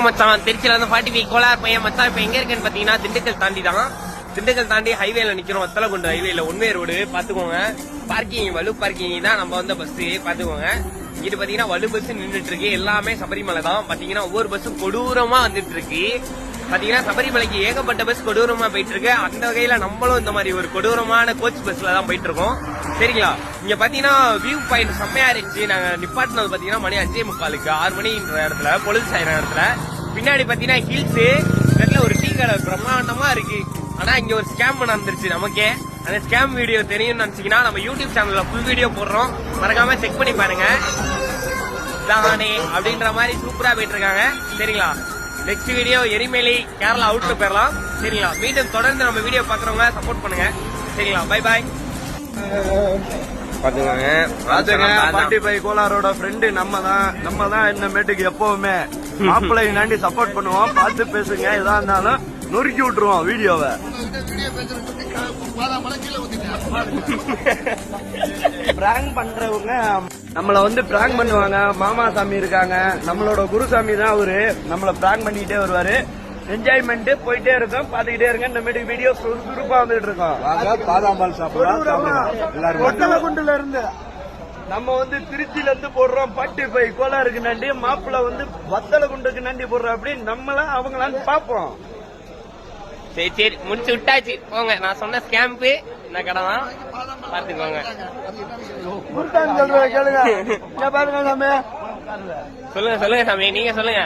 வணக்கம் மச்சான். திருச்சியில இருந்து 45 கோலார் பையன் மச்சான். இப்ப எங்க இருக்குன்னு பாத்தீங்கன்னா திண்டுக்கல் தாண்டி தான். திண்டுக்கல் தாண்டி ஹைவேல நிக்கிறோம். வத்தலகுண்டு ஹைவேல ஒன்வே ரோடு பாத்துக்கோங்க. பார்க்கிங் வலு பார்க்கிங் தான் நம்ம வந்த பஸ் பாத்துக்கோங்க. இங்கிட்டு பாத்தீங்கன்னா வலு பஸ் நின்றுட்டு இருக்கு. எல்லாமே சபரிமலை தான். பாத்தீங்கன்னா ஒவ்வொரு பஸ்ஸும் கொடூரமா வந்துட்டு இருக்கு. பாத்தீங்கன்னா சபரிமலைக்கு ஏகப்பட்ட பஸ் கொடூரமா போயிட்டு இருக்கு. அந்த வகையில நம்மளும் இந்த மாதிரி ஒரு கொடூரமான கோச் பஸ்ல தான் போயிட்டு இருக்கோம். சரிங்களா? இங்க பாத்தீங்கன்னா வியூ பாயிண்ட் செம்மையா இருந்துச்சு. நாங்க நிப்பாட்டினது பாத்தீங்கன்னா மணி 5:45 6 மணின்ற இடத்துல பொழுது சாயிற இடத்துல. பின்னாடி பாத்தீங்கன்னா ஹில்ஸ் நல்ல ஒரு டீ கடை பிரம்மாண்டமா இருக்கு. ஆனா இங்க ஒரு ஸ்கேம் நடந்துருச்சு நமக்கே. அந்த ஸ்கேம் வீடியோ தெரியும்னு நினைச்சீங்கன்னா நம்ம யூடியூப் சேனல்ல ஃபுல் வீடியோ போடுறோம். மறக்காம செக் பண்ணி பாருங்க. தானே அப்படின்ற மாதிரி சூப்பரா போயிட்டு இருக்காங்க. சரிங்களா? நெக்ஸ்ட் வீடியோ எரிமேலி கேரளா அவுட்ல போயிடலாம். சரிங்களா? மீண்டும் தொடர்ந்து நம்ம வீடியோ பாக்குறவங்க சப்போர்ட் பண்ணுங்க. சரிங்களா? Bye bye. பாத்துக்கோங்க 45 கோலாரோட ஃப்ரெண்டு நம்ம தான் இன்னமேட்டுக்கு எப்பவுமே மாப்பிள்ளை நாண்டி சப்போர்ட் பண்ணுவோம். பார்த்து பேசுங்க. எதா இருந்தாலும் நொறுக்கி விட்டுருவோம் வீடியோவை. பிராங்க் பண்றவங்க நம்மள பிராங்க் பண்ணுவாங்க. மாமா சாமி இருக்காங்க, நம்மளோட குருசாமி தான் அவரு. நம்மள பிராங்க் பண்ணிக்கிட்டே வருவாரு. என்ஜாய்மெண்ட் போயிட்டே இருக்கும். பாத்துக்கிட்டே இருங்க. இந்த மாதிரி வீடியோ சுறுசுறுப்பா வந்துட்டு இருக்கோம். பாதாம்பால் சாப்பிடலாம். ஒட்டலகுண்டுல இருந்து நம்ம திருச்சியில இருந்து போடுறோம். 45 கோலாருக்கு நன்றி. மாப்பிள்ள வத்தலகுண்டுக்கு நன்றி போடுறோம். அப்படி நம்மள அவங்களான்னு பாப்போம். சரி சரி முடிச்சு விட்டாச்சு. போங்க. நான் சொன்ன ஸ்கேம்பு இந்த கடை தான். பாத்துக்கோங்க. சொல்லுங்க பாருங்க சாமி. சொல்லுங்க சாமி. நீங்க சொல்லுங்க.